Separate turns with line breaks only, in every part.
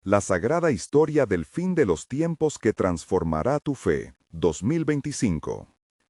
La sagrada historia del fin de los tiempos que transformará tu fe, 2025.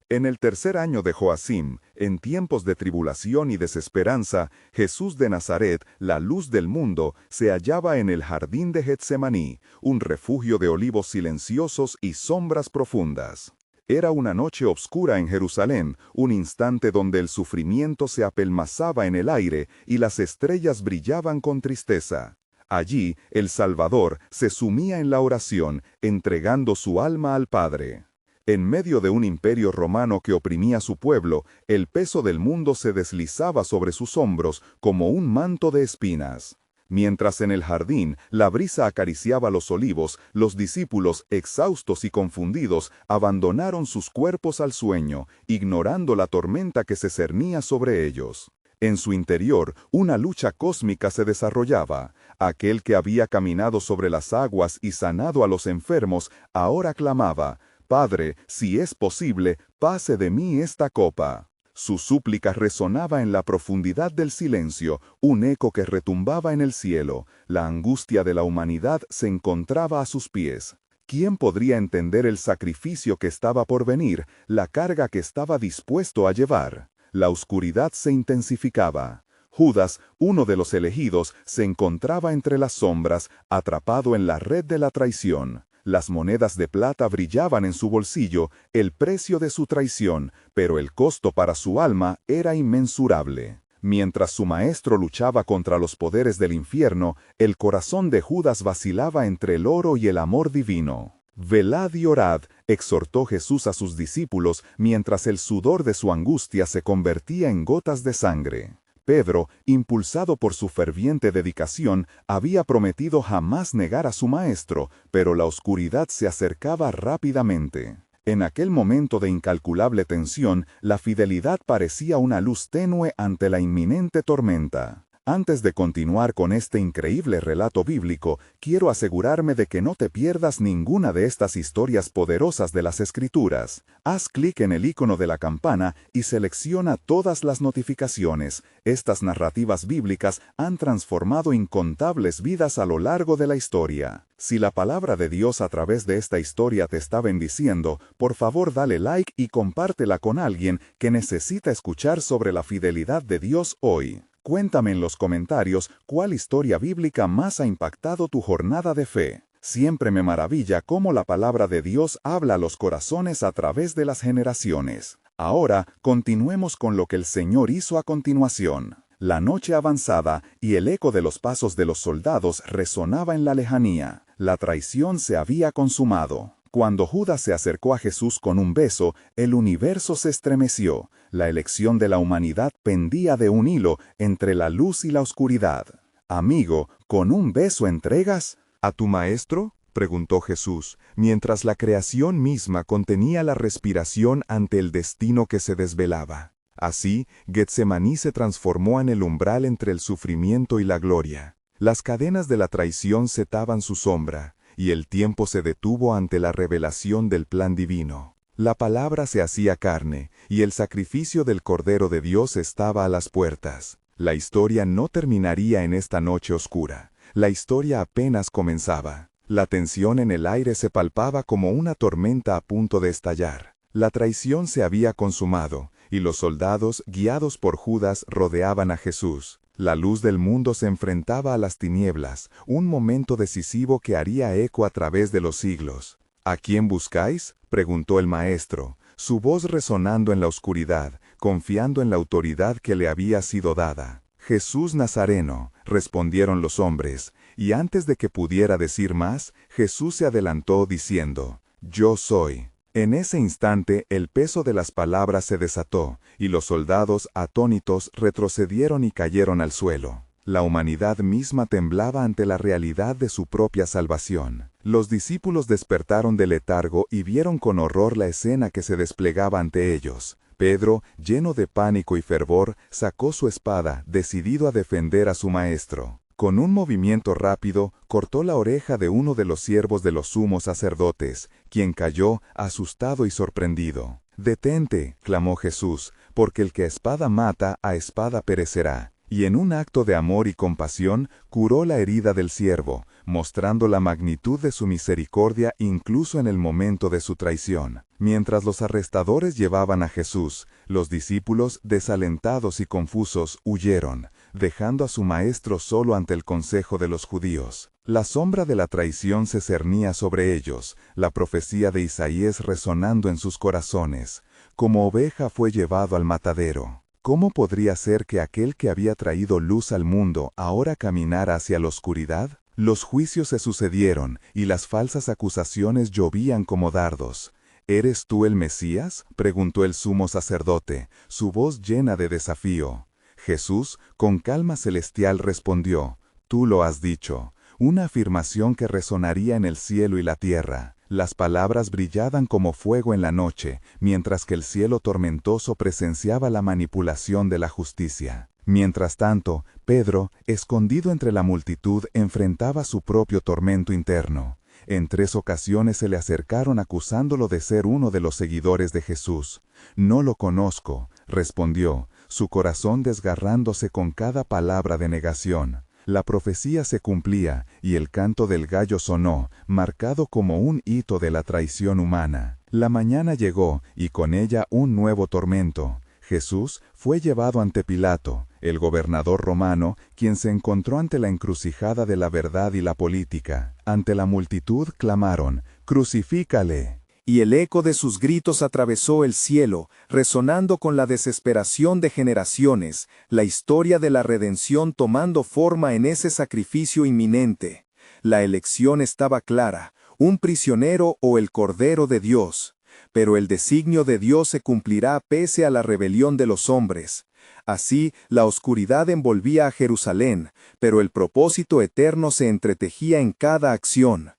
En el tercer año de Joacim, en tiempos de tribulación y desesperanza, Jesús de Nazaret, la luz del mundo, se hallaba en el jardín de Getsemaní, un refugio de olivos silenciosos y sombras profundas. Era una noche oscura en Jerusalén, un instante donde el sufrimiento se apelmazaba en el aire y las estrellas brillaban con tristeza. Allí, el Salvador se sumía en la oración, entregando su alma al Padre. En medio de un imperio romano que oprimía a su pueblo, el peso del mundo se deslizaba sobre sus hombros como un manto de espinas. Mientras en el jardín la brisa acariciaba los olivos, los discípulos, exhaustos y confundidos, abandonaron sus cuerpos al sueño, ignorando la tormenta que se cernía sobre ellos. En su interior, una lucha cósmica se desarrollaba. Aquel que había caminado sobre las aguas y sanado a los enfermos, ahora clamaba: «Padre, si es posible, pase de mí esta copa». Su súplica resonaba en la profundidad del silencio, un eco que retumbaba en el cielo. La angustia de la humanidad se encontraba a sus pies. ¿Quién podría entender el sacrificio que estaba por venir, la carga que estaba dispuesto a llevar? La oscuridad se intensificaba. Judas, uno de los elegidos, se encontraba entre las sombras, atrapado en la red de la traición. Las monedas de plata brillaban en su bolsillo, el precio de su traición, pero el costo para su alma era inmensurable. Mientras su maestro luchaba contra los poderes del infierno, el corazón de Judas vacilaba entre el oro y el amor divino. «Velad y orad», exhortó Jesús a sus discípulos mientras el sudor de su angustia se convertía en gotas de sangre. Pedro, impulsado por su ferviente dedicación, había prometido jamás negar a su maestro, pero la oscuridad se acercaba rápidamente. En aquel momento de incalculable tensión, la fidelidad parecía una luz tenue ante la inminente tormenta. Antes de continuar con este increíble relato bíblico, quiero asegurarme de que no te pierdas ninguna de estas historias poderosas de las Escrituras. Haz clic en el icono de la campana y selecciona todas las notificaciones. Estas narrativas bíblicas han transformado incontables vidas a lo largo de la historia. Si la palabra de Dios a través de esta historia te está bendiciendo, por favor dale like y compártela con alguien que necesita escuchar sobre la fidelidad de Dios hoy. Cuéntame en los comentarios cuál historia bíblica más ha impactado tu jornada de fe. Siempre me maravilla cómo la palabra de Dios habla a los corazones a través de las generaciones. Ahora, continuemos con lo que el Señor hizo a continuación. La noche avanzaba y el eco de los pasos de los soldados resonaba en la lejanía. La traición se había consumado. Cuando Judas se acercó a Jesús con un beso, el universo se estremeció. La elección de la humanidad pendía de un hilo entre la luz y la oscuridad. «Amigo, ¿con un beso entregas
a tu maestro?», preguntó Jesús, mientras la creación misma contenía la respiración ante el destino que se desvelaba. Así, Getsemaní se transformó en el umbral entre el sufrimiento y la gloria. Las cadenas de la traición setaban su sombra, y el tiempo se detuvo ante la revelación del plan divino. La palabra se hacía carne, y el sacrificio del Cordero de Dios estaba a las puertas. La historia no terminaría en esta noche oscura. La historia apenas comenzaba. La tensión en el aire se palpaba como una tormenta a punto de estallar. La traición se había consumado, y los soldados, guiados por Judas, rodeaban a Jesús. La luz del mundo se enfrentaba a las tinieblas, un momento decisivo que haría eco a través de los siglos. «¿A quién buscáis?», preguntó el maestro, su voz resonando en la oscuridad, confiando en la autoridad que le había sido dada. «Jesús Nazareno», respondieron los hombres, y antes de que pudiera decir más, Jesús se adelantó diciendo: «Yo soy». En ese instante el peso de las palabras se desató, y los soldados, atónitos, retrocedieron y cayeron al suelo. La humanidad misma temblaba ante la realidad de su propia salvación. Los discípulos despertaron del letargo y vieron con horror la escena que se desplegaba ante ellos. Pedro, lleno de pánico y fervor, sacó su espada, decidido a defender a su maestro. Con un movimiento rápido, cortó la oreja de uno de los siervos de los sumos sacerdotes, quien cayó, asustado y sorprendido. «Detente», clamó Jesús, «porque el que a espada mata, a espada perecerá». y en un acto de amor y compasión curó la herida del siervo, mostrando la magnitud de su misericordia incluso en el momento de su traición. Mientras los arrestadores llevaban a Jesús, los discípulos, desalentados y confusos, huyeron, dejando a su maestro solo ante el consejo de los judíos. La sombra de la traición se cernía sobre ellos, la profecía de Isaías resonando en sus corazones. Como oveja fue llevado al matadero. ¿Cómo podría ser que aquel que había traído luz al mundo ahora caminara hacia la oscuridad? Los juicios se sucedieron, y las falsas acusaciones llovían como dardos. ¿Eres tú el Mesías?, preguntó el sumo sacerdote, su voz llena de desafío. Jesús, con calma celestial, respondió, «Tú lo has dicho», una afirmación que resonaría en el cielo y la tierra. Las palabras brillaban como fuego en la noche, mientras que el cielo tormentoso presenciaba la manipulación de la justicia. Mientras tanto, Pedro, escondido entre la multitud, enfrentaba su propio tormento interno. En 3 ocasiones se le acercaron acusándolo de ser uno de los seguidores de Jesús. «No lo conozco», respondió, su corazón desgarrándose con cada palabra de negación. La profecía se cumplía, y el canto del gallo sonó, marcado como un hito de la traición humana. La mañana llegó, y con ella un nuevo tormento. Jesús fue llevado ante Pilato, el gobernador romano, quien se encontró ante la encrucijada de la verdad y la política. Ante la multitud clamaron, «¡Crucifícale!».
Y el eco de sus gritos atravesó el cielo, resonando con la desesperación de generaciones, la historia de la redención tomando forma en ese sacrificio inminente. La elección estaba clara, un prisionero o el Cordero de Dios. Pero el designio de Dios se cumplirá pese a la rebelión de los hombres. Así, la oscuridad envolvía a Jerusalén, pero el propósito eterno se entretejía en cada acción.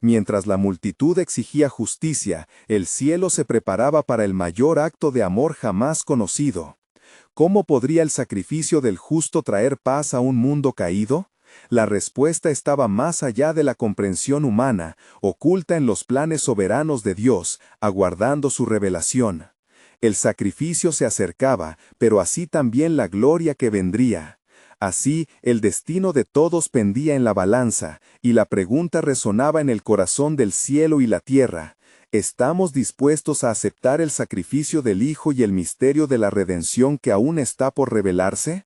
Mientras la multitud exigía justicia, el cielo se preparaba para el mayor acto de amor jamás conocido. ¿Cómo podría el sacrificio del justo traer paz a un mundo caído? La respuesta estaba más allá de la comprensión humana, oculta en los planes soberanos de Dios, aguardando su revelación. El sacrificio se acercaba, pero así también la gloria que vendría. Así, el destino de todos pendía en la balanza, y la pregunta resonaba en el corazón del cielo y la tierra. ¿Estamos dispuestos a aceptar el sacrificio del Hijo y el misterio de la redención que aún está por revelarse?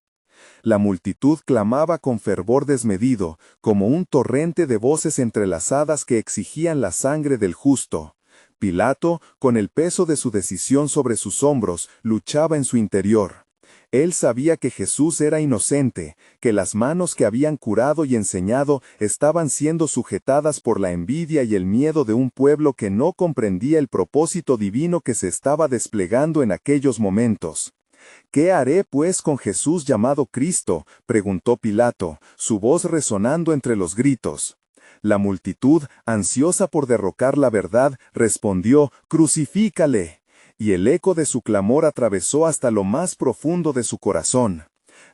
La multitud clamaba con fervor desmedido, como un torrente de voces entrelazadas que exigían la sangre del justo. Pilato, con el peso de su decisión sobre sus hombros, luchaba en su interior. Él sabía que Jesús era inocente, que las manos que habían curado y enseñado estaban siendo sujetadas por la envidia y el miedo de un pueblo que no comprendía el propósito divino que se estaba desplegando en aquellos momentos. «¿Qué haré pues con Jesús llamado Cristo?», preguntó Pilato, su voz resonando entre los gritos. La multitud, ansiosa por derrocar la verdad, respondió, «¡Crucifícale!». Y el eco de su clamor atravesó hasta lo más profundo de su corazón.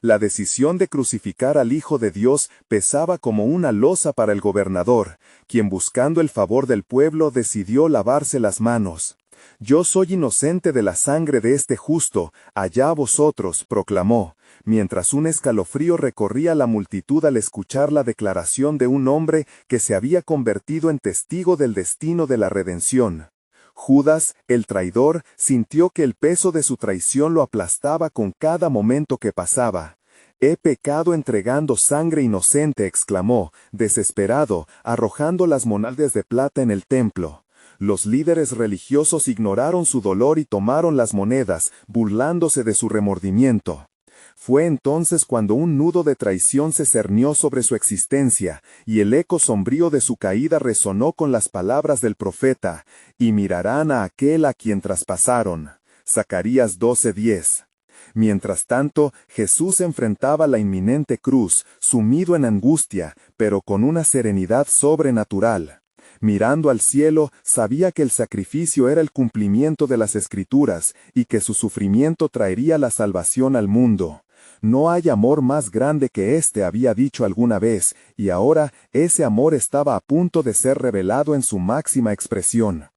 La decisión de crucificar al Hijo de Dios pesaba como una losa para el gobernador, quien buscando el favor del pueblo decidió lavarse las manos. «Yo soy inocente de la sangre de este justo, allá vosotros», proclamó, mientras un escalofrío recorría la multitud al escuchar la declaración de un hombre que se había convertido en testigo del destino de la redención. Judas, el traidor, sintió que el peso de su traición lo aplastaba con cada momento que pasaba. «He pecado entregando sangre inocente», exclamó, desesperado, arrojando las monedas de plata en el templo. Los líderes religiosos ignoraron su dolor y tomaron las monedas, burlándose de su remordimiento. Fue entonces cuando un nudo de traición se cernió sobre su existencia, y el eco sombrío de su caída resonó con las palabras del profeta, «Y mirarán a aquel a quien traspasaron». Zacarías 12:10. Mientras tanto, Jesús enfrentaba la inminente cruz, sumido en angustia, pero con una serenidad sobrenatural. Mirando al cielo, sabía que el sacrificio era el cumplimiento de las Escrituras, y que su sufrimiento traería la salvación al mundo. «No hay amor más grande que este», había dicho alguna vez, y ahora ese amor estaba a punto de ser revelado en su máxima expresión.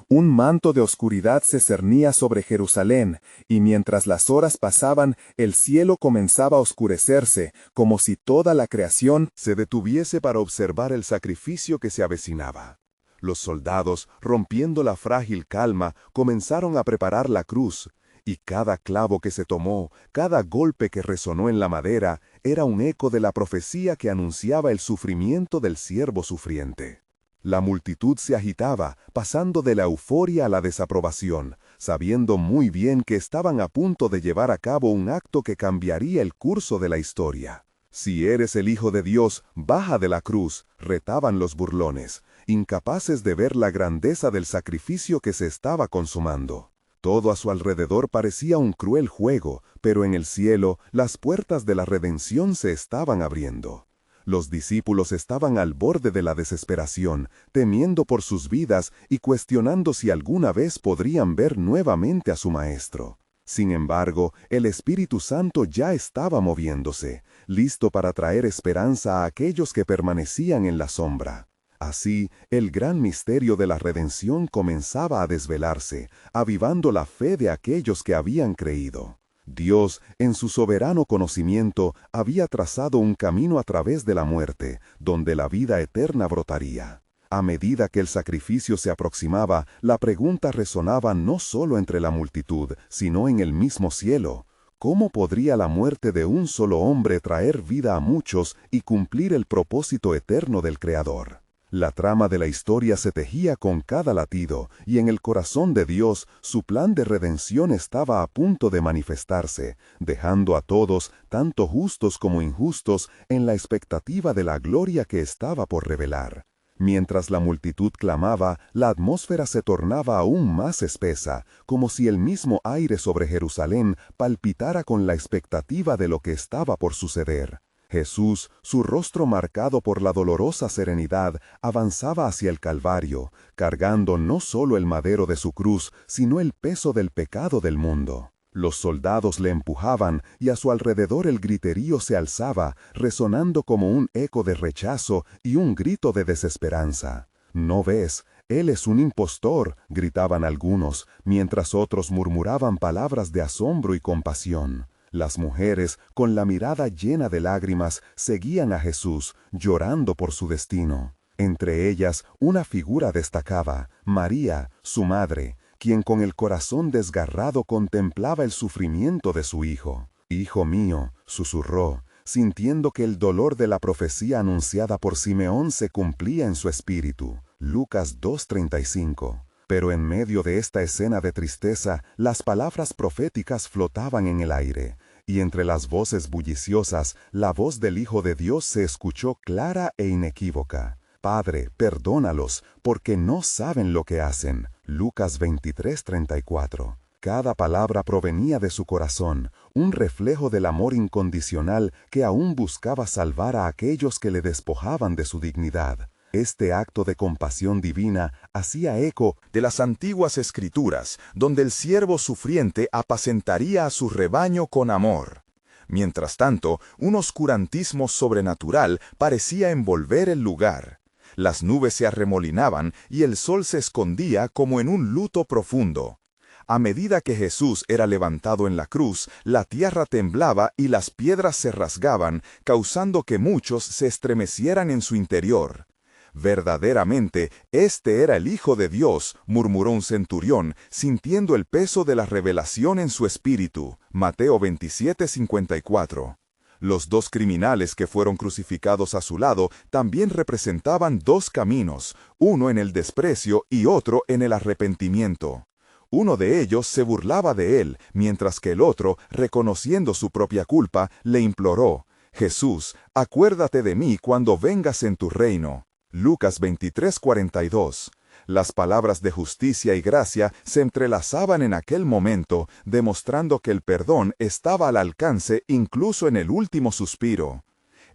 Un manto de oscuridad se cernía sobre Jerusalén, y mientras las horas pasaban, el cielo comenzaba a oscurecerse, como si toda la creación
se detuviese para observar el sacrificio que se avecinaba. Los soldados, rompiendo la frágil calma, comenzaron a preparar la cruz, y cada clavo que se tomó, cada golpe que resonó en la madera, era un eco de la profecía que anunciaba el sufrimiento del siervo sufriente. La multitud se agitaba, pasando de la euforia a la desaprobación, sabiendo muy bien que estaban a punto de llevar a cabo un acto que cambiaría el curso de la historia. «Si eres el Hijo de Dios, baja de la cruz», retaban los burlones, incapaces de ver la grandeza del sacrificio que se estaba consumando. Todo a su alrededor parecía un cruel juego, pero en el cielo las puertas de la redención se estaban abriendo. Los discípulos estaban al borde de la desesperación, temiendo por sus vidas y cuestionando si alguna vez podrían ver nuevamente a su Maestro. Sin embargo, el Espíritu Santo ya estaba moviéndose, listo para traer esperanza a aquellos que permanecían en la sombra. Así, el gran misterio de la redención comenzaba a desvelarse, avivando la fe de aquellos que habían creído. Dios, en su soberano conocimiento, había trazado un camino a través de la muerte, donde la vida eterna brotaría. A medida que el sacrificio se aproximaba, la pregunta resonaba no solo entre la multitud, sino en el mismo cielo. ¿Cómo podría la muerte de un solo hombre traer vida a muchos y cumplir el propósito eterno del Creador? La trama de la historia se tejía con cada latido, y en el corazón de Dios su plan de redención estaba a punto de manifestarse, dejando a todos, tanto justos como injustos, en la expectativa de la gloria que estaba por revelar. Mientras la multitud clamaba, la atmósfera se tornaba aún más espesa, como si el mismo aire sobre Jerusalén palpitara con la expectativa de lo que estaba por suceder. Jesús, su rostro marcado por la dolorosa serenidad, avanzaba hacia el Calvario, cargando no solo el madero de su cruz, sino el peso del pecado del mundo. Los soldados le empujaban y a su alrededor el griterío se alzaba, resonando como un eco de rechazo y un grito de desesperanza. «¿No ves? Él es un impostor», gritaban algunos, mientras otros murmuraban palabras de asombro y compasión. Las mujeres, con la mirada llena de lágrimas, seguían a Jesús, llorando por su destino. Entre ellas, una figura destacaba, María, su madre, quien con el corazón desgarrado contemplaba el sufrimiento de su hijo. «Hijo mío», susurró, sintiendo que el dolor de la profecía anunciada por Simeón se cumplía en su espíritu. Lucas 2:35. Pero en medio de esta escena de tristeza, las palabras proféticas flotaban en el aire, y entre las voces bulliciosas, la voz del Hijo de Dios se escuchó clara e inequívoca. «Padre, perdónalos, porque no saben lo que hacen». Lucas 23:34. Cada palabra provenía de su corazón, un reflejo del amor incondicional que aún buscaba salvar a aquellos que le despojaban de su dignidad. Este acto de compasión divina hacía eco de las antiguas escrituras, donde el siervo sufriente apacentaría a su rebaño con amor. Mientras tanto, un oscurantismo sobrenatural parecía envolver el lugar. Las nubes se arremolinaban y el sol se escondía como en un luto profundo. A medida que Jesús era levantado en la cruz, la tierra temblaba y las piedras se rasgaban, causando que muchos se estremecieran en su interior. «Verdaderamente, este era el Hijo de Dios», murmuró un centurión, sintiendo el peso de la revelación en su espíritu. Mateo 27:54. Los dos criminales que fueron crucificados a su lado también representaban dos caminos, uno en el desprecio y otro en el arrepentimiento. Uno de ellos se burlaba de él, mientras que el otro, reconociendo su propia culpa, le imploró: «Jesús, acuérdate de mí cuando vengas en tu reino». Lucas 23:42. Las palabras de justicia y gracia se entrelazaban en aquel momento, demostrando que el perdón estaba al alcance incluso en el último suspiro.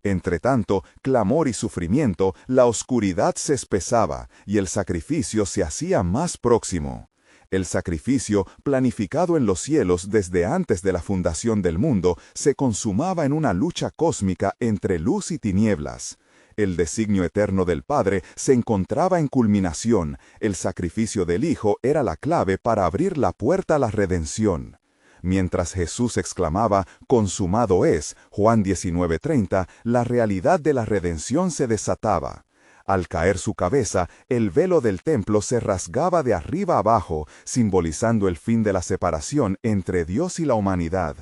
Entretanto, clamor y sufrimiento, la oscuridad se espesaba y el sacrificio se hacía más próximo. El sacrificio, planificado en los cielos desde antes de la fundación del mundo, se consumaba en una lucha cósmica entre luz y tinieblas.
El designio eterno del Padre se encontraba en culminación. El sacrificio del Hijo era la clave para abrir la puerta a la redención. Mientras Jesús exclamaba, «Consumado es», Juan 19:30, la realidad de la redención se desataba. Al caer su cabeza, el velo del templo se rasgaba de arriba abajo, simbolizando el fin de la separación entre Dios y la humanidad.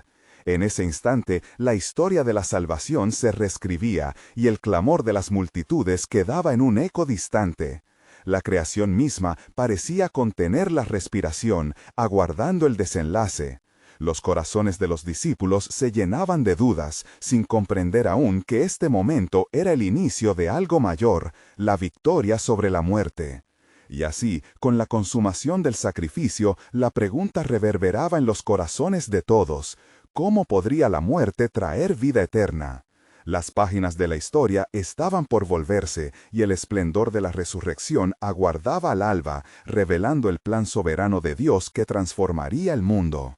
En ese instante, la historia de la salvación se reescribía y el clamor de las multitudes quedaba en un eco distante. La creación misma parecía contener la respiración, aguardando el desenlace. Los corazones de los discípulos se llenaban de dudas, sin comprender aún que este momento era el inicio de algo mayor, la victoria sobre la muerte. Y así, con la consumación del sacrificio, la pregunta reverberaba en los corazones de todos: ¿cómo podría la muerte traer vida eterna? Las páginas de la historia estaban por volverse, y el esplendor de la resurrección aguardaba al alba, revelando el plan soberano de Dios que transformaría el mundo.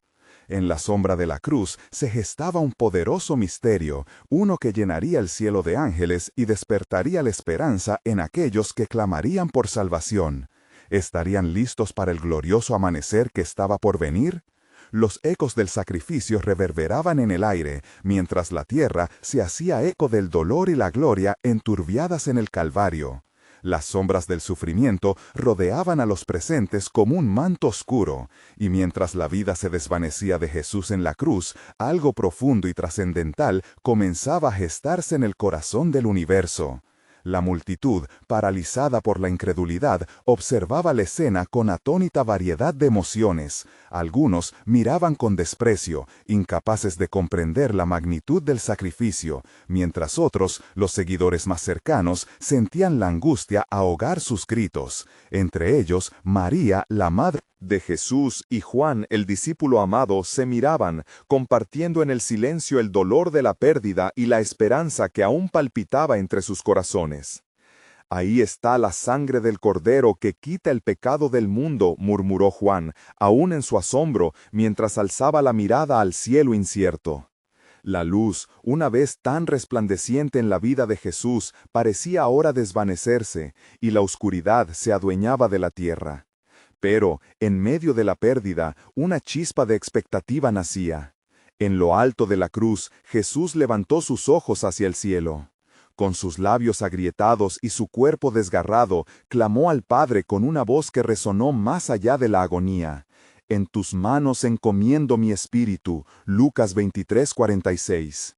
En la sombra de la cruz se gestaba un poderoso misterio, uno que llenaría el cielo de ángeles y despertaría la esperanza en aquellos que clamarían por salvación. ¿Estarían listos para el glorioso amanecer que estaba por venir? Los ecos del sacrificio reverberaban en el aire, mientras la tierra se hacía eco del dolor y la gloria enturbiadas en el Calvario. Las sombras del sufrimiento rodeaban a los presentes como un manto oscuro, y mientras la vida se desvanecía de Jesús en la cruz, algo profundo y trascendental comenzaba a gestarse en el corazón del universo. La multitud, paralizada por la incredulidad, observaba la escena con atónita variedad de emociones. Algunos miraban con desprecio, incapaces de comprender la magnitud del sacrificio, mientras otros, los seguidores más cercanos, sentían la angustia ahogar sus gritos. Entre ellos, María, la madre de Jesús, y Juan, el discípulo amado, se miraban, compartiendo en el silencio el dolor de la pérdida y la esperanza que aún palpitaba entre sus corazones. «Ahí está la sangre del Cordero que quita el pecado del mundo», murmuró Juan, aún en su asombro, mientras alzaba la mirada al cielo incierto. La luz, una vez tan resplandeciente en la vida de Jesús, parecía ahora desvanecerse, y la oscuridad se adueñaba de la tierra. Pero, en medio de la pérdida, una chispa de expectativa nacía. En lo alto de la cruz, Jesús levantó sus ojos hacia el cielo. Con sus labios agrietados y su cuerpo desgarrado, clamó al Padre con una voz que resonó más allá de la agonía. «En tus manos encomiendo mi espíritu», Lucas 23:46.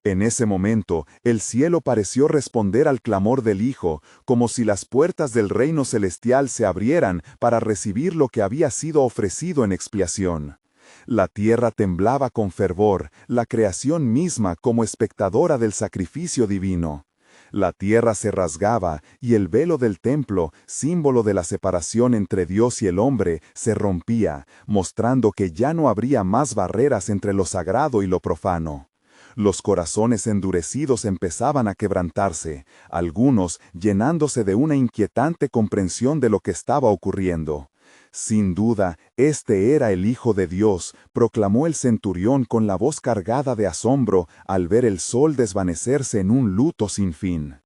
En ese momento, el cielo pareció responder al clamor del Hijo, como si las puertas del reino celestial se abrieran para recibir lo que había sido ofrecido en expiación. La tierra temblaba con fervor, la creación misma como espectadora del sacrificio divino. La tierra se rasgaba, y el velo del templo, símbolo de la separación entre Dios y el hombre, se rompía, mostrando que ya no habría más barreras entre lo sagrado y lo profano. Los corazones endurecidos empezaban a quebrantarse, algunos llenándose de una inquietante comprensión de lo que estaba ocurriendo. «Sin duda, este era el Hijo de Dios», proclamó el centurión con la voz cargada de asombro al ver el sol desvanecerse en un luto sin fin.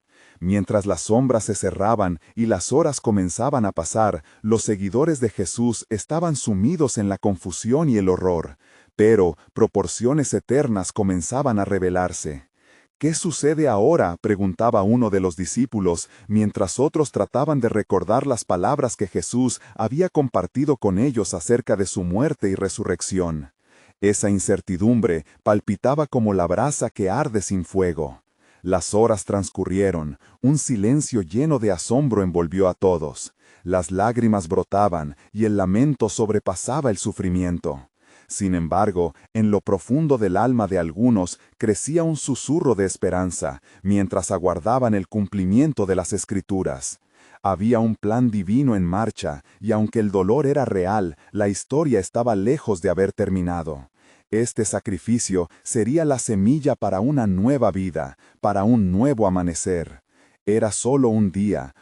Mientras las sombras se cerraban y las horas comenzaban a pasar, los seguidores de Jesús estaban sumidos en la confusión y el horror. Pero proporciones eternas comenzaban a revelarse. «¿Qué sucede ahora?», preguntaba uno de los discípulos, mientras otros trataban de recordar las palabras que Jesús había compartido con ellos acerca de su muerte y resurrección. Esa incertidumbre palpitaba como la brasa que arde sin fuego. Las horas transcurrieron, un silencio lleno de asombro envolvió a todos. Las lágrimas brotaban y el lamento sobrepasaba el sufrimiento. Sin embargo, en lo profundo del alma de algunos crecía un susurro de esperanza, mientras aguardaban el cumplimiento de las Escrituras. Había un plan divino en marcha, y aunque el dolor era real, la historia estaba lejos de haber terminado. Este sacrificio sería la semilla para una nueva vida, para un nuevo amanecer. Era solo un día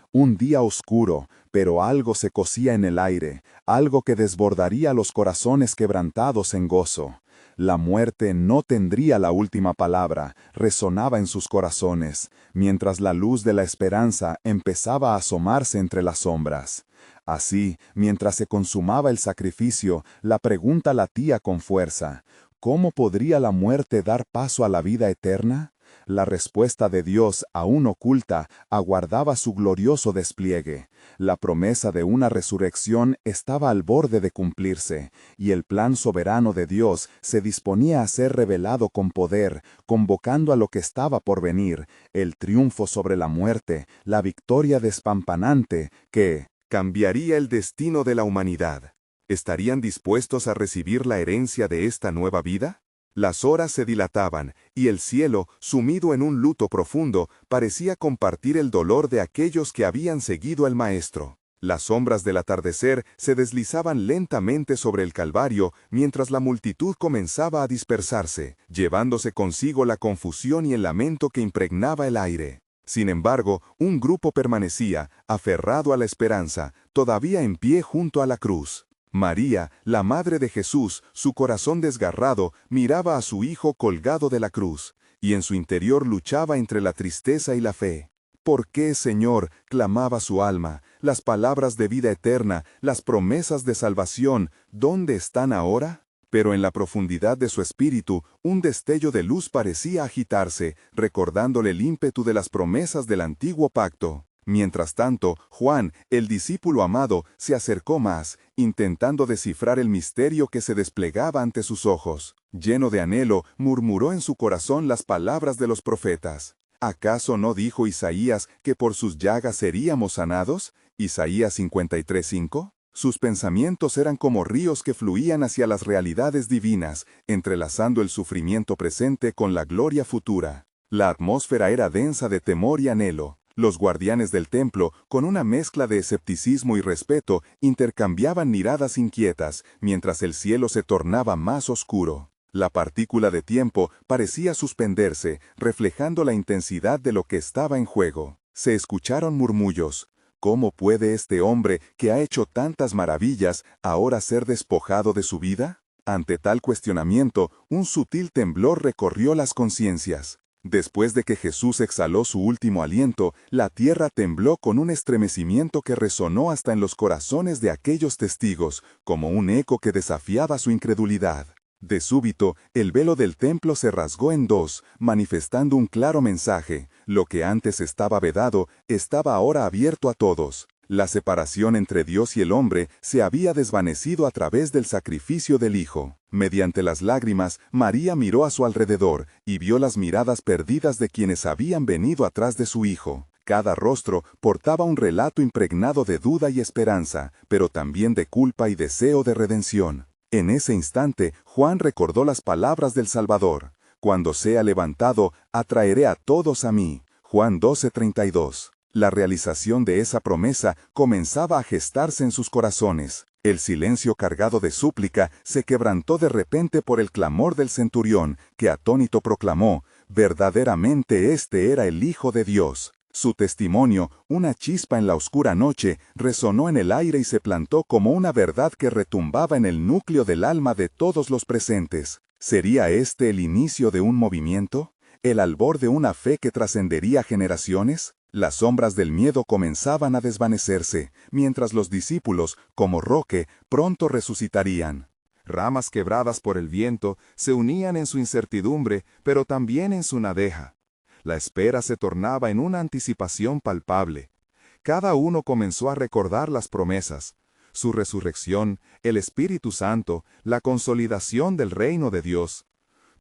oscuro, pero algo se cosía en el aire, algo que desbordaría los corazones quebrantados en gozo.
La muerte no tendría la última palabra, resonaba en sus corazones, mientras la luz de la esperanza empezaba a asomarse entre las sombras. Así, mientras se consumaba el sacrificio, la pregunta latía con fuerza: ¿cómo podría la muerte dar paso a la vida eterna? La respuesta de Dios, aún oculta, aguardaba su glorioso despliegue. La promesa de una resurrección estaba al borde de cumplirse, y el plan soberano de Dios se disponía a ser revelado con poder, convocando a lo que estaba por venir, el triunfo sobre la muerte, la victoria despampanante que
cambiaría el destino de la humanidad. ¿Estarían dispuestos a recibir la herencia de esta nueva vida? Las horas se dilataban, y el cielo, sumido en un luto profundo, parecía compartir el dolor de aquellos que habían seguido al Maestro. Las sombras del atardecer se deslizaban lentamente sobre el Calvario, mientras la multitud comenzaba a dispersarse, llevándose consigo la confusión y el lamento que impregnaba el aire. Sin embargo, un grupo permanecía, aferrado a la esperanza, todavía en pie junto a la cruz. María, la madre de Jesús, su corazón desgarrado, miraba a su hijo colgado de la cruz, y en su interior luchaba entre la tristeza y la fe. ¿Por qué, Señor?, clamaba su alma, las palabras de vida eterna, las promesas de salvación, ¿dónde están ahora? Pero en la profundidad de su espíritu, un destello de luz parecía agitarse, recordándole el ímpetu de las promesas del antiguo pacto. Mientras tanto, Juan, el discípulo amado, se acercó más, intentando descifrar el misterio que se desplegaba ante sus ojos. Lleno de anhelo, murmuró en su corazón las palabras de los profetas. ¿Acaso no dijo Isaías que por sus llagas seríamos sanados? Isaías 53:5. Sus pensamientos eran como ríos que fluían hacia las realidades divinas, entrelazando el sufrimiento presente con la gloria futura. La atmósfera era densa de temor y anhelo. Los guardianes del templo, con una mezcla de escepticismo y respeto, intercambiaban miradas inquietas, mientras el cielo se tornaba más oscuro. La partícula de tiempo parecía suspenderse, reflejando la intensidad de lo que estaba en juego. Se escucharon murmullos. ¿Cómo puede este hombre, que ha hecho tantas maravillas, ahora ser despojado de su vida? Ante tal cuestionamiento, un sutil temblor recorrió las conciencias. Después de que Jesús exhaló su último aliento, la tierra tembló con un estremecimiento que resonó hasta en los corazones de aquellos testigos, como un eco que desafiaba su incredulidad. De súbito, el velo del templo se rasgó en dos, manifestando un claro mensaje: lo que antes estaba vedado, estaba ahora abierto a todos. La separación entre Dios y el hombre se había desvanecido a través del sacrificio del Hijo. Mediante las lágrimas, María miró a su alrededor y vio las miradas perdidas de quienes habían venido atrás de su Hijo. Cada rostro portaba un relato impregnado de duda y esperanza, pero también de culpa y deseo de redención. En ese instante, Juan recordó las palabras del Salvador: «Cuando sea levantado, atraeré a todos a mí». Juan 12:32. La realización de esa promesa comenzaba a gestarse en sus corazones. El silencio cargado de súplica se quebrantó de repente por el clamor del centurión, que atónito proclamó: «Verdaderamente este era el Hijo de Dios». Su testimonio, una chispa en la oscura noche, resonó en el aire y se plantó como una verdad que retumbaba en el núcleo del alma de todos los presentes. ¿Sería este el inicio de un movimiento? ¿El albor de una fe que trascendería generaciones? Las sombras del miedo comenzaban a desvanecerse, mientras los discípulos, como roque, pronto resucitarían. Ramas quebradas por el viento se unían en su incertidumbre, pero también en su nadeja. La espera se tornaba en una anticipación palpable. Cada uno comenzó a recordar las promesas: su resurrección, el Espíritu Santo, la consolidación del reino de Dios.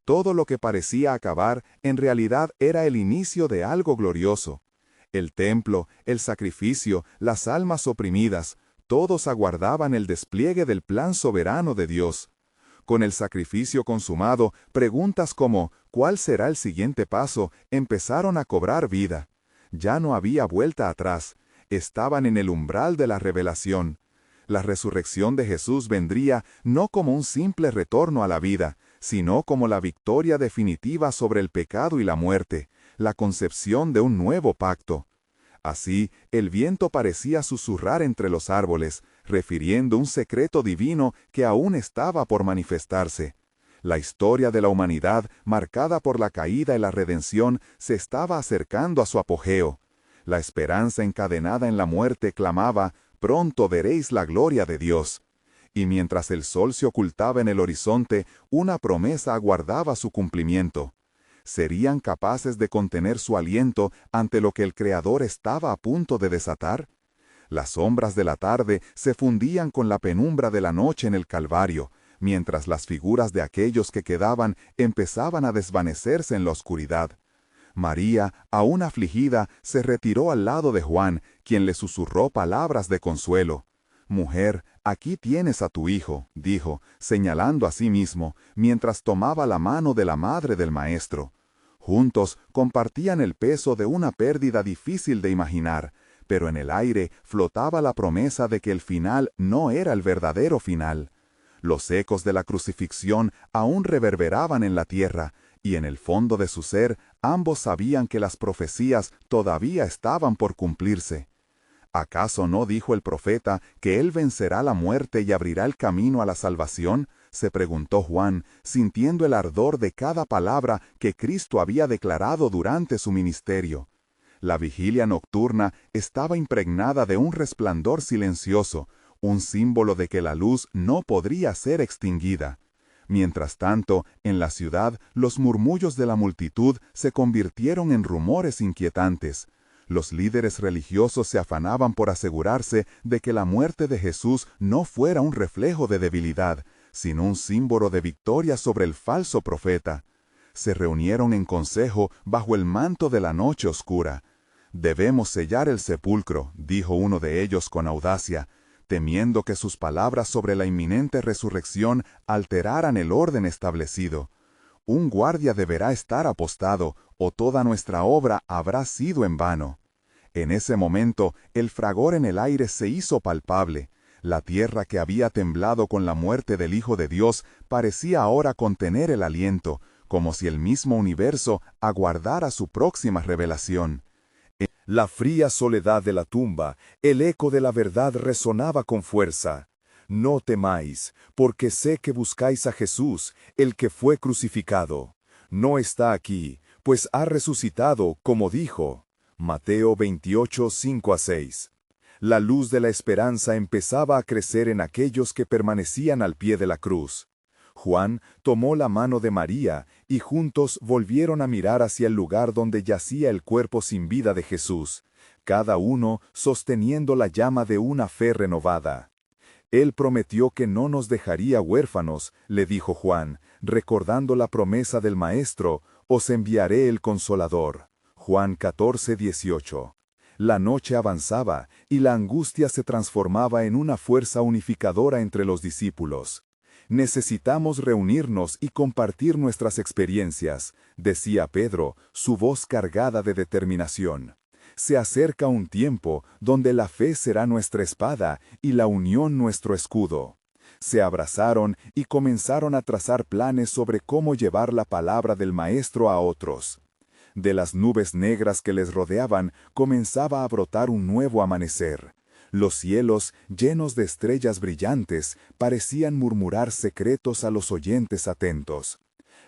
Todo lo que parecía acabar, en realidad era el inicio de algo glorioso. El templo, el sacrificio, las almas oprimidas, todos aguardaban el despliegue del plan soberano de Dios. Con el sacrificio consumado, preguntas como ¿cuál será el siguiente paso?, empezaron a cobrar vida. Ya no había vuelta atrás. Estaban en el umbral de la revelación. La resurrección de Jesús vendría no como un simple retorno a la vida, sino como la victoria definitiva sobre el pecado y la muerte, la concepción de un nuevo pacto. Así, el viento parecía susurrar entre los árboles, refiriendo un secreto divino que aún estaba por manifestarse. La historia de la humanidad, marcada por la caída y la redención, se estaba acercando a su apogeo. La esperanza encadenada en la muerte clamaba: «Pronto veréis la gloria de Dios». Y mientras el sol se ocultaba en el horizonte, una promesa aguardaba su cumplimiento. ¿Serían capaces de contener su aliento ante lo que el Creador estaba a punto de desatar? Las sombras de la tarde se fundían con la penumbra de la noche en el Calvario, mientras las figuras de aquellos que quedaban empezaban a desvanecerse en la oscuridad. María, aún afligida, se retiró al lado de Juan, quien le susurró palabras de consuelo. «Mujer, aquí tienes a tu hijo», dijo, señalando a sí mismo, mientras tomaba la mano de la madre del Maestro. Juntos compartían el peso de una pérdida difícil de imaginar, pero en el aire flotaba la promesa de que el final no era el verdadero final. Los ecos de la crucifixión aún reverberaban en la tierra, y en el fondo de su ser ambos sabían que las profecías todavía estaban por cumplirse. ¿Acaso no dijo el profeta que él vencerá la muerte y abrirá el camino a la salvación?, se preguntó Juan, sintiendo el ardor de cada palabra que Cristo había declarado durante su ministerio. La vigilia nocturna estaba impregnada de un resplandor silencioso, un símbolo de que la luz no podría ser extinguida. Mientras tanto, en la ciudad, los murmullos de la multitud se convirtieron en rumores inquietantes. Los líderes religiosos se afanaban por asegurarse de que la muerte de Jesús no fuera un reflejo de debilidad, sino un símbolo de victoria sobre el falso profeta. Se reunieron en consejo bajo el manto de la noche oscura. «Debemos sellar el sepulcro», dijo uno de ellos con audacia, temiendo que sus palabras sobre la inminente resurrección alteraran el orden establecido. «Un guardia deberá estar apostado, o toda nuestra obra habrá sido en vano». En ese momento, el fragor en el aire se hizo palpable. La tierra que había temblado con la muerte del Hijo de Dios parecía ahora contener el aliento, como si el mismo universo aguardara su próxima revelación. En la fría soledad de la tumba, el eco de la verdad resonaba con fuerza. «No temáis, porque sé que buscáis a Jesús, el que fue crucificado. No está aquí, pues ha resucitado, como dijo». Mateo 28, 5-6. La luz de la esperanza empezaba a crecer en aquellos que permanecían al pie de la cruz. Juan tomó la mano de María y juntos volvieron a mirar hacia el lugar donde yacía el cuerpo sin vida de Jesús, cada uno sosteniendo la llama de una fe renovada. «Él prometió que no nos dejaría huérfanos», le dijo Juan, recordando la promesa del Maestro: «Os enviaré el Consolador». Juan 14, 18. La noche avanzaba y la angustia se transformaba en una fuerza unificadora entre los discípulos. «Necesitamos reunirnos y compartir nuestras experiencias», decía Pedro, su voz cargada de determinación. «Se acerca un tiempo donde la fe será nuestra espada y la unión nuestro escudo». Se abrazaron y comenzaron a trazar planes sobre cómo llevar la palabra del Maestro a otros. De las nubes negras que les rodeaban comenzaba a brotar un nuevo amanecer. Los cielos, llenos de estrellas brillantes, parecían murmurar secretos a los oyentes atentos.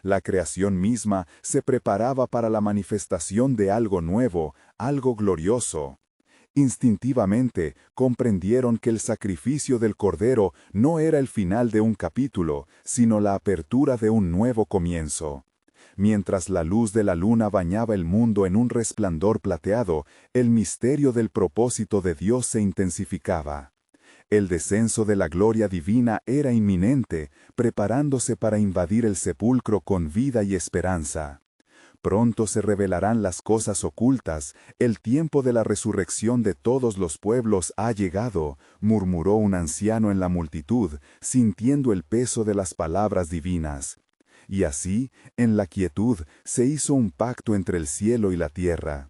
La creación misma se preparaba para la manifestación de algo nuevo, algo glorioso. Instintivamente comprendieron que el sacrificio del Cordero no era el final de un capítulo, sino la apertura de un nuevo comienzo. Mientras la luz de la luna bañaba el mundo en un resplandor plateado, el misterio del propósito de Dios se intensificaba. El descenso de la gloria divina era inminente, preparándose para invadir el sepulcro con vida y esperanza. Pronto se revelarán las cosas ocultas, el tiempo de la resurrección de todos los pueblos ha llegado, murmuró un anciano en la multitud, sintiendo el peso de las palabras divinas. Y así, en la quietud, se hizo un pacto entre el cielo y la tierra.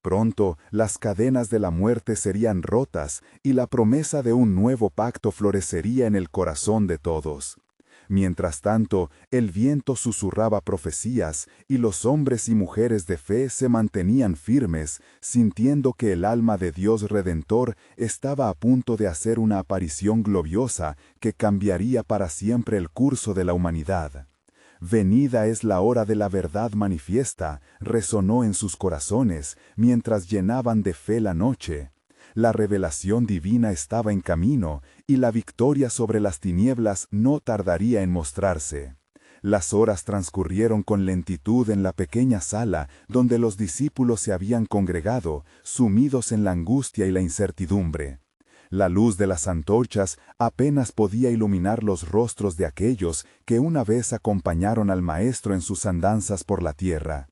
Pronto, las cadenas de la muerte serían rotas, y la promesa de un nuevo pacto florecería en el corazón de todos. Mientras tanto, el viento susurraba profecías, y los hombres y mujeres de fe se mantenían firmes, sintiendo que el alma de Dios Redentor estaba a punto de hacer una aparición gloriosa que cambiaría para siempre el curso de la humanidad.
Venida es la hora de la verdad manifiesta, resonó en sus corazones, mientras llenaban de fe la noche. La revelación divina estaba en camino, y la victoria sobre las tinieblas no tardaría en mostrarse. Las horas transcurrieron con lentitud en la pequeña sala donde los discípulos se habían congregado, sumidos en la angustia y la incertidumbre. La luz de las antorchas apenas podía iluminar los rostros de aquellos que una vez acompañaron al Maestro en sus andanzas por la tierra.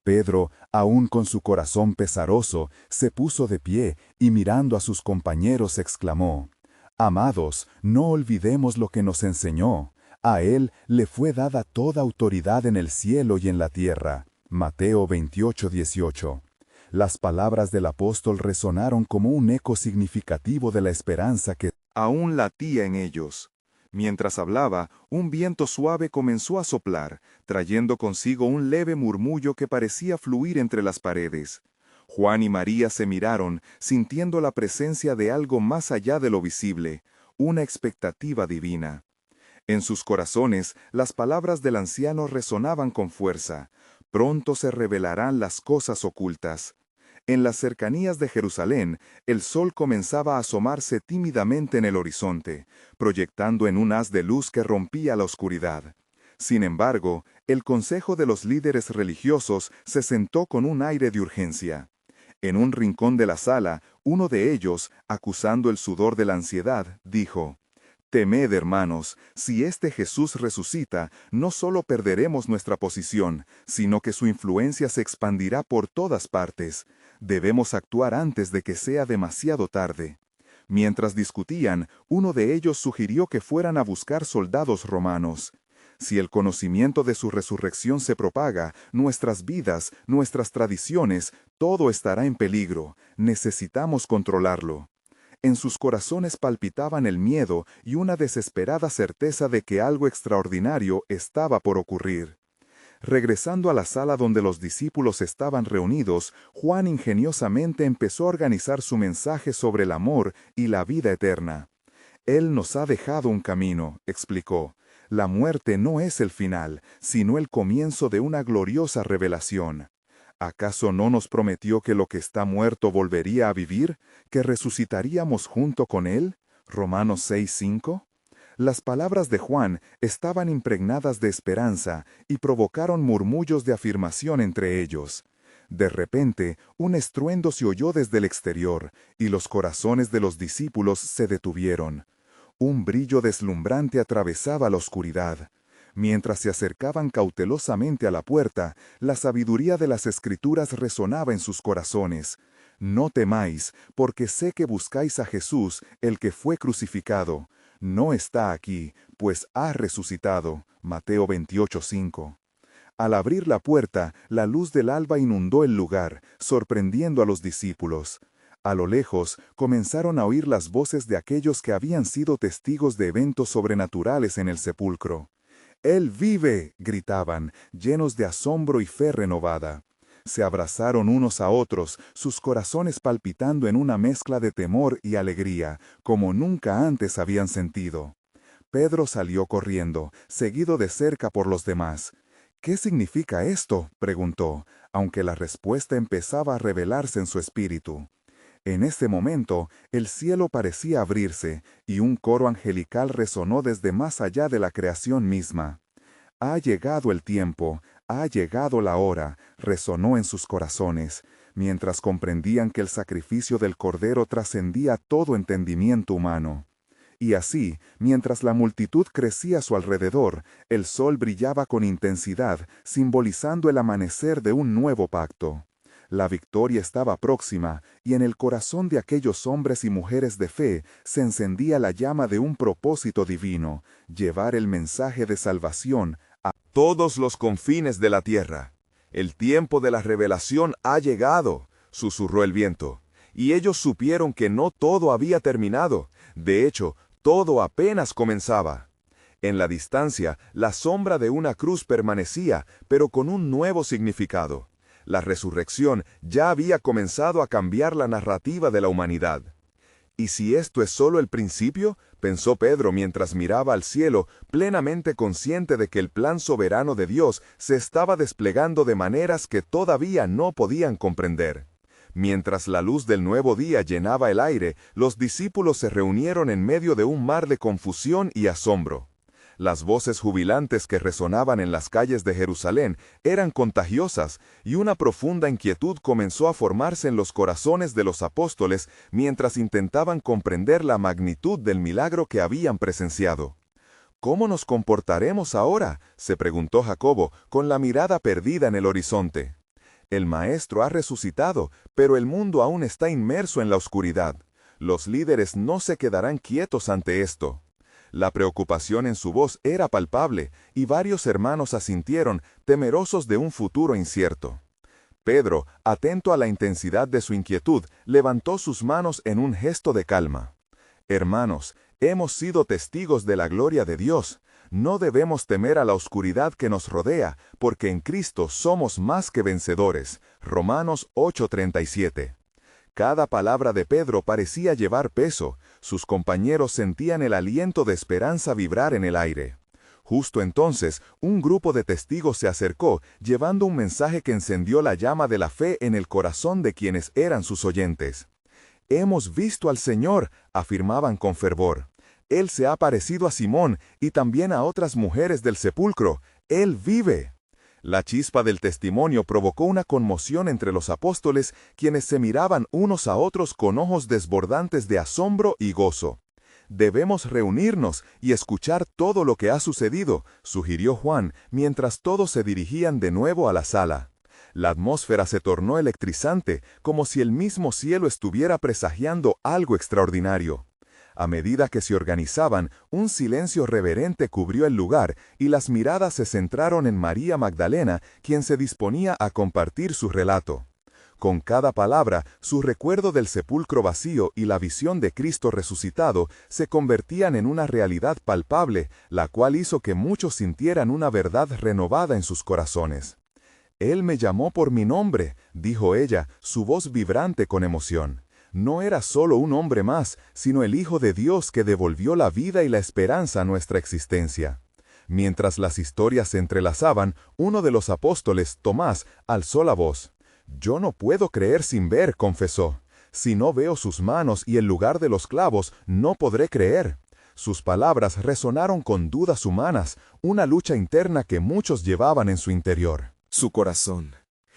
Pedro, aún con su corazón pesaroso, se puso de pie y mirando a sus compañeros exclamó: «Amados, no olvidemos lo que nos enseñó. A él le fue dada toda autoridad en el cielo y en la tierra». Mateo 28:18. Las palabras del apóstol resonaron como un eco significativo de la esperanza que
aún latía en ellos. Mientras hablaba, un viento suave comenzó a soplar, trayendo consigo un leve murmullo que parecía fluir entre las paredes. Juan y María se miraron, sintiendo la presencia de algo más allá de lo visible, una expectativa divina. En sus corazones, las palabras del anciano resonaban con fuerza. Pronto se revelarán las cosas ocultas. En las cercanías de Jerusalén, el sol comenzaba a asomarse tímidamente en el horizonte, proyectando en un haz de luz que rompía la oscuridad. Sin embargo, el consejo de los líderes religiosos se sentó con un aire de urgencia. En un rincón de la sala, uno de ellos, acusando el sudor de la ansiedad, dijo: «Temed, hermanos, si este Jesús resucita, no solo perderemos nuestra posición, sino que su influencia se expandirá por todas partes. Debemos actuar antes de que sea demasiado tarde». Mientras discutían, uno de ellos sugirió que fueran a buscar soldados romanos. Si el conocimiento de su resurrección se propaga, nuestras vidas, nuestras tradiciones, todo estará en peligro. Necesitamos controlarlo. En sus corazones palpitaban el miedo y una desesperada certeza de que algo extraordinario estaba por ocurrir. Regresando a la sala donde los discípulos estaban reunidos, Juan ingeniosamente empezó a organizar su mensaje sobre el amor y la vida eterna. «Él nos ha dejado un camino», explicó. «La muerte no es el final, sino el comienzo de una gloriosa revelación. ¿Acaso no nos prometió que lo que está muerto volvería a vivir, que resucitaríamos junto con él?» Romanos 6:5. Las palabras de Juan estaban impregnadas de esperanza y provocaron murmullos de afirmación entre ellos. De repente, un estruendo se oyó desde el exterior, y los corazones de los discípulos se detuvieron. Un brillo deslumbrante atravesaba la oscuridad. Mientras se acercaban cautelosamente a la puerta, la sabiduría de las Escrituras resonaba en sus corazones. «No temáis, porque sé que buscáis a Jesús, el que fue crucificado. No está aquí, pues ha resucitado». Mateo 28:5. Al abrir la puerta, la luz del alba inundó el lugar, sorprendiendo a los discípulos. A lo lejos, comenzaron a oír las voces de aquellos que habían sido testigos de eventos sobrenaturales en el sepulcro. «¡Él vive!», gritaban, llenos de asombro y fe renovada. Se abrazaron unos a otros, sus corazones palpitando en una mezcla de temor y alegría, como nunca antes habían sentido. Pedro salió corriendo, seguido de cerca por los demás. «¿Qué significa esto?», preguntó, aunque la respuesta empezaba a revelarse en su espíritu. En ese momento, el cielo parecía abrirse, y un coro angelical resonó desde más allá de la creación misma. «Ha llegado el tiempo, ha llegado la hora», resonó en sus corazones, mientras comprendían que el sacrificio del Cordero trascendía todo entendimiento humano. Y así, mientras la multitud crecía a su alrededor, el sol brillaba con intensidad, simbolizando el amanecer de un nuevo pacto. La victoria estaba próxima, y en el corazón de aquellos hombres y mujeres de fe se encendía la llama de un propósito divino: llevar el mensaje de salvación a todos los confines de la tierra. «El tiempo de la revelación ha llegado», susurró el viento, y ellos supieron que no todo había terminado. De hecho, todo apenas comenzaba. En la distancia, la sombra de una cruz permanecía, pero con un nuevo significado. La resurrección ya había comenzado a cambiar la narrativa de la humanidad. ¿Y si esto es solo el principio?, pensó Pedro mientras miraba al cielo, plenamente consciente de que el plan soberano de Dios se estaba desplegando de maneras que todavía no podían comprender. Mientras la luz del nuevo día llenaba el aire, los discípulos se reunieron en medio de un mar de confusión y asombro. Las voces jubilantes que resonaban en las calles de Jerusalén eran contagiosas, y una profunda inquietud comenzó a formarse en los corazones de los apóstoles mientras intentaban comprender la magnitud del milagro que habían presenciado. ¿Cómo nos comportaremos ahora?, se preguntó Jacobo, con la mirada perdida en el horizonte. El Maestro ha resucitado, pero el mundo aún está inmerso en la oscuridad. Los líderes no se quedarán quietos ante esto. La preocupación en su voz era palpable, y varios hermanos asintieron, temerosos de un futuro incierto. Pedro, atento a la intensidad de su inquietud, levantó sus manos en un gesto de calma. Hermanos, hemos sido testigos de la gloria de Dios. No debemos temer a la oscuridad que nos rodea, porque en Cristo somos más que vencedores. Romanos 8:37. Cada palabra de Pedro parecía llevar peso. Sus compañeros sentían el aliento de esperanza vibrar en el aire. Justo entonces, un grupo de testigos se acercó, llevando un mensaje que encendió la llama de la fe en el corazón de quienes eran sus oyentes. «Hemos visto al Señor», afirmaban con fervor. «Él se ha aparecido a Simón y también a otras mujeres del sepulcro. Él vive». La chispa del testimonio provocó una conmoción entre los apóstoles, quienes se miraban unos a otros con ojos desbordantes de asombro y gozo. «Debemos reunirnos y escuchar todo lo que ha sucedido», sugirió Juan, mientras todos se dirigían de nuevo a la sala. La atmósfera se tornó electrizante, como si el mismo cielo estuviera presagiando algo extraordinario. A medida que se organizaban, un silencio reverente cubrió el lugar y las miradas se centraron en María Magdalena, quien se disponía a compartir su relato. Con cada palabra, su recuerdo del sepulcro vacío y la visión de Cristo resucitado se convertían en una realidad palpable, la cual hizo que muchos sintieran una verdad renovada en sus corazones. «Él me llamó por mi nombre», dijo ella, su voz vibrante con emoción. No era solo un hombre más, sino el Hijo de Dios que devolvió la vida y la esperanza a nuestra existencia. Mientras las historias se entrelazaban, uno de los apóstoles, Tomás, alzó la voz. «Yo no puedo creer sin ver», confesó. «Si no veo sus manos y el lugar de los clavos, no podré creer». Sus palabras resonaron con dudas humanas, una lucha interna que muchos llevaban en su interior.
Su corazón.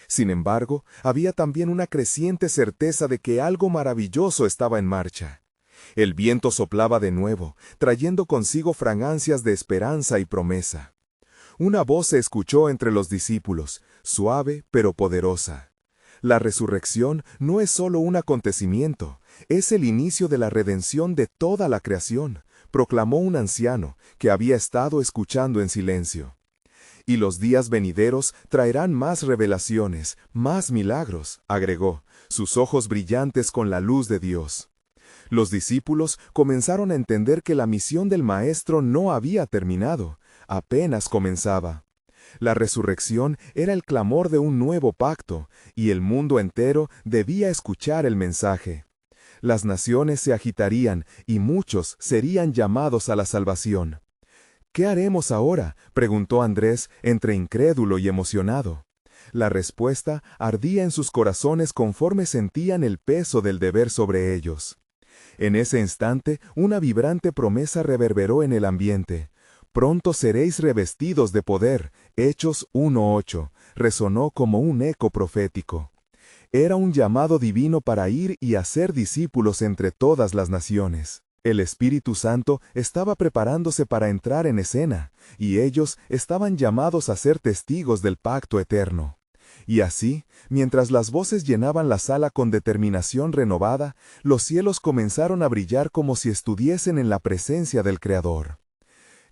Sin embargo, había también una creciente certeza de que algo maravilloso estaba en marcha. El viento soplaba de nuevo, trayendo consigo fragancias de esperanza y promesa. Una voz se escuchó entre los discípulos, suave pero poderosa. La resurrección no es solo un acontecimiento, es el inicio de la redención de toda la creación, proclamó un anciano que había estado escuchando en silencio. Y los días venideros traerán más revelaciones, más milagros, agregó, sus ojos brillantes con la luz de Dios. Los discípulos comenzaron a entender que la misión del Maestro no había terminado, apenas comenzaba. La resurrección era el clamor de un nuevo pacto, y el mundo entero debía escuchar el mensaje. Las naciones se agitarían y muchos serían llamados a la salvación. «¿Qué haremos ahora?», preguntó Andrés, entre incrédulo y emocionado. La respuesta ardía en sus corazones conforme sentían el peso del deber sobre ellos. En ese instante, una vibrante promesa reverberó en el ambiente. «Pronto seréis revestidos de poder», Hechos 1:8, resonó como un eco profético. Era un llamado divino para ir y hacer discípulos entre todas las naciones. El Espíritu Santo estaba preparándose para entrar en escena, y ellos estaban llamados a ser testigos del pacto eterno. Y así, mientras las voces llenaban la sala con determinación renovada, los cielos comenzaron a brillar como si estuviesen en la presencia del Creador.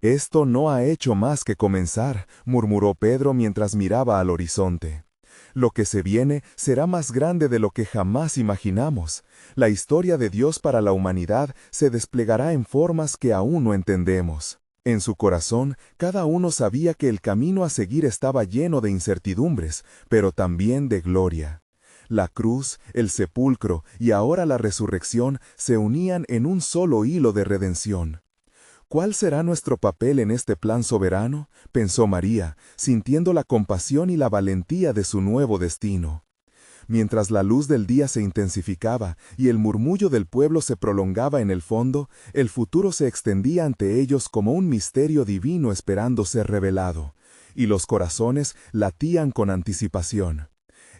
«Esto no ha hecho más que comenzar», murmuró Pedro mientras miraba al horizonte. «Lo que se viene será más grande de lo que jamás imaginamos. La historia de Dios para la humanidad se desplegará en formas que aún no entendemos». En su corazón, cada uno sabía que el camino a seguir estaba lleno de incertidumbres, pero también de gloria.
La cruz, el sepulcro y ahora la resurrección se unían en un solo hilo de redención. ¿Cuál será nuestro papel en este plan soberano?, pensó María, sintiendo la compasión y la valentía de su nuevo destino. Mientras la luz del día se intensificaba y el murmullo del pueblo se prolongaba en el fondo, el futuro se extendía ante ellos como un misterio divino esperando ser revelado, y los corazones latían con anticipación.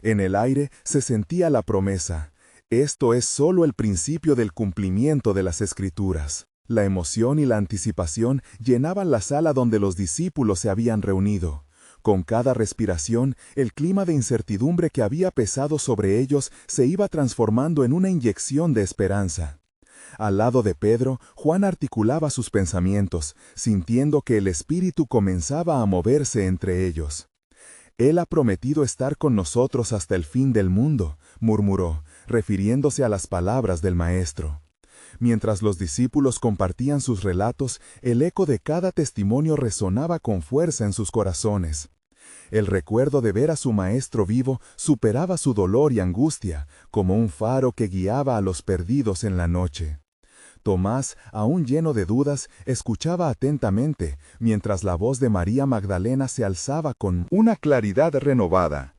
En el aire se sentía la promesa: esto es solo el principio del cumplimiento de las Escrituras. La emoción y la anticipación llenaban la sala donde los discípulos se habían reunido. Con cada respiración, el clima de incertidumbre que había pesado sobre ellos se iba transformando en una inyección de esperanza. Al lado de Pedro, Juan articulaba sus pensamientos, sintiendo que el Espíritu comenzaba a moverse entre ellos. «Él ha prometido estar con nosotros hasta el fin del mundo», murmuró, refiriéndose a las palabras del Maestro. Mientras los discípulos compartían sus relatos, el eco de cada testimonio resonaba con fuerza en sus corazones. El recuerdo de ver a su Maestro vivo superaba su dolor y angustia, como un faro que guiaba a los perdidos en la noche. Tomás, aún lleno de dudas, escuchaba atentamente, mientras la voz de María Magdalena se alzaba con
una claridad renovada.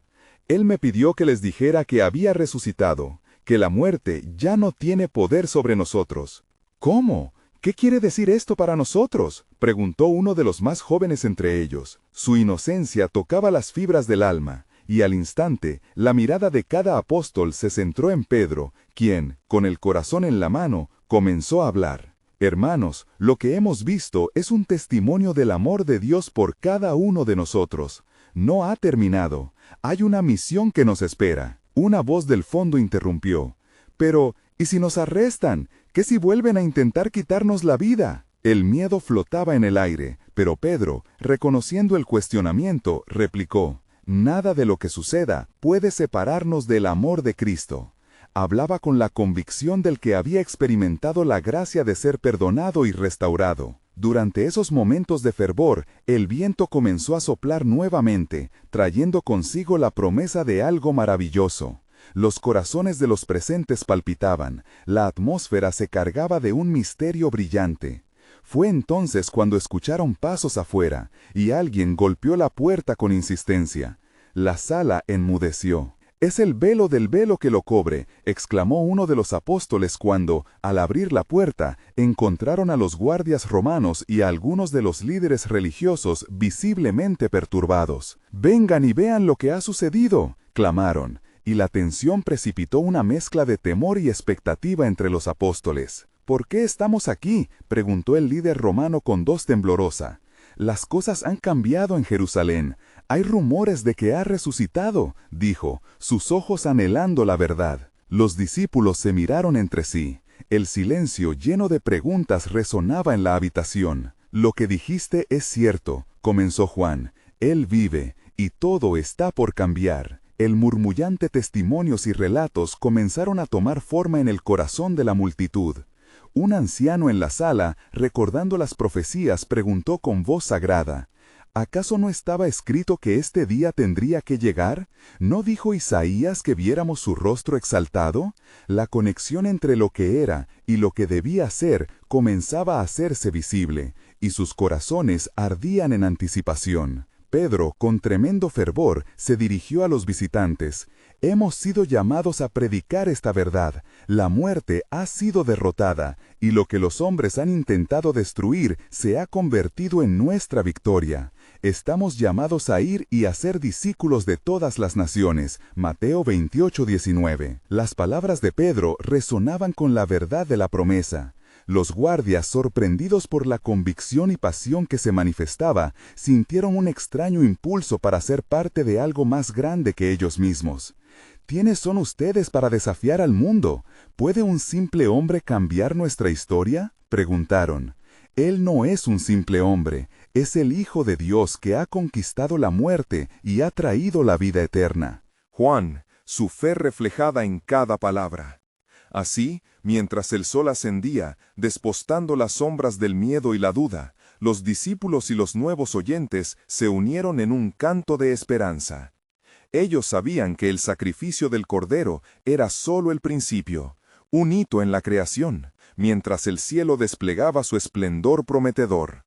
Él me pidió que les dijera que había resucitado, que la muerte ya no tiene poder sobre nosotros. ¿Cómo? ¿Qué quiere decir esto para nosotros?, preguntó uno de los más jóvenes entre ellos. Su inocencia tocaba las fibras del alma, y al instante, la mirada de cada apóstol se centró en Pedro, quien, con el corazón en la mano, comenzó a hablar. Hermanos, lo que hemos visto es un testimonio del amor de Dios por cada uno de nosotros. No ha terminado. Hay una misión que nos espera. Una voz del fondo interrumpió. Pero, ¿y si nos arrestan? ¿Qué si vuelven a intentar quitarnos la vida? El miedo flotaba en el aire, pero Pedro, reconociendo el cuestionamiento, replicó: nada de lo que suceda puede separarnos del amor de Cristo. Hablaba con la convicción del que había experimentado la gracia de ser perdonado y restaurado. Durante esos momentos de fervor, el viento comenzó a soplar nuevamente, trayendo consigo la promesa de algo maravilloso. Los corazones de los presentes palpitaban, la atmósfera se cargaba de un misterio brillante. Fue entonces cuando escucharon pasos afuera, y alguien golpeó la puerta con insistencia. La sala enmudeció. «Es el velo del velo que lo cubre», exclamó uno de los apóstoles cuando, al abrir la puerta, encontraron a los guardias romanos y a algunos de los líderes religiosos visiblemente perturbados. «Vengan y vean lo que ha sucedido», clamaron, y la tensión precipitó una mezcla de temor y expectativa entre los apóstoles. «¿Por qué estamos aquí?», preguntó el líder romano con voz temblorosa. «Las cosas han cambiado en Jerusalén. Hay rumores de que ha resucitado», dijo, sus ojos anhelando la verdad. Los discípulos se miraron entre sí. El silencio lleno de preguntas resonaba en la habitación. «Lo que dijiste es cierto», comenzó Juan. «Él vive, y todo está por cambiar». El murmullante testimonios y relatos comenzaron a tomar forma en el corazón de la multitud. Un anciano en la sala, recordando las profecías, preguntó con voz sagrada: ¿acaso no estaba escrito que este día tendría que llegar? ¿No dijo Isaías que viéramos su rostro exaltado? La conexión entre lo que era y lo que debía ser comenzaba a hacerse visible, y sus corazones ardían en anticipación. Pedro, con tremendo fervor, se dirigió a los visitantes. «Hemos sido llamados a predicar esta verdad. La muerte ha sido derrotada, y lo que los hombres han intentado destruir se ha convertido en nuestra victoria. Estamos llamados a ir y a ser discípulos de todas las naciones». Mateo 28:19. Las palabras de Pedro resonaban con la verdad de la promesa. Los guardias, sorprendidos por la convicción y pasión que se manifestaba, sintieron un extraño impulso para ser parte de algo más grande que ellos mismos. «¿Quiénes son ustedes para desafiar al mundo? ¿Puede un simple hombre cambiar nuestra historia?», preguntaron. «Él no es un simple hombre, es el Hijo de Dios que ha conquistado la muerte y ha traído la vida eterna».
Juan, su fe reflejada en cada palabra. Así, mientras el sol ascendía, despostando las sombras del miedo y la duda, los discípulos y los nuevos oyentes se unieron en un canto de esperanza. Ellos sabían que el sacrificio del Cordero era solo el principio, un hito en la creación, mientras el cielo desplegaba su esplendor prometedor.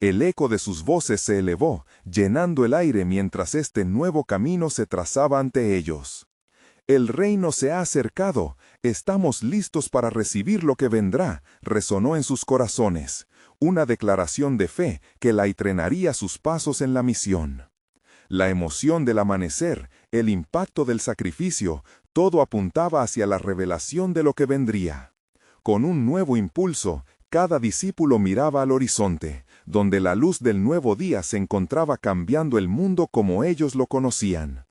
El eco de sus voces se elevó, llenando el aire mientras este nuevo camino se trazaba ante ellos. El reino se ha acercado, estamos listos para recibir lo que vendrá, resonó en sus corazones, una declaración de fe que la entrenaría sus pasos en la misión. La emoción del amanecer, el impacto del sacrificio, todo apuntaba hacia la revelación de lo que vendría. Con un nuevo impulso, cada discípulo miraba al horizonte, donde la luz del nuevo día se encontraba cambiando el mundo como ellos lo conocían.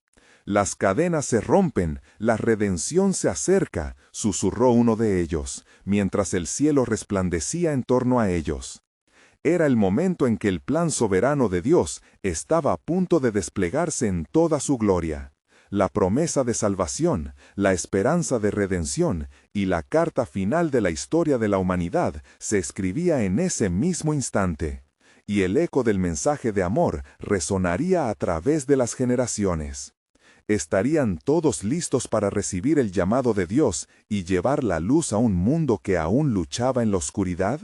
Las cadenas se rompen, la redención se acerca, susurró uno de ellos, mientras el cielo resplandecía en torno a ellos. Era el momento en que el plan soberano de Dios estaba a punto de desplegarse en toda su gloria. La promesa de salvación, la esperanza de redención y la carta final de la historia de la humanidad se escribía en ese mismo instante. Y el eco del mensaje de amor resonaría a través de las generaciones. ¿Estarían todos listos para recibir el llamado de Dios y llevar la luz a un mundo que aún luchaba en la oscuridad?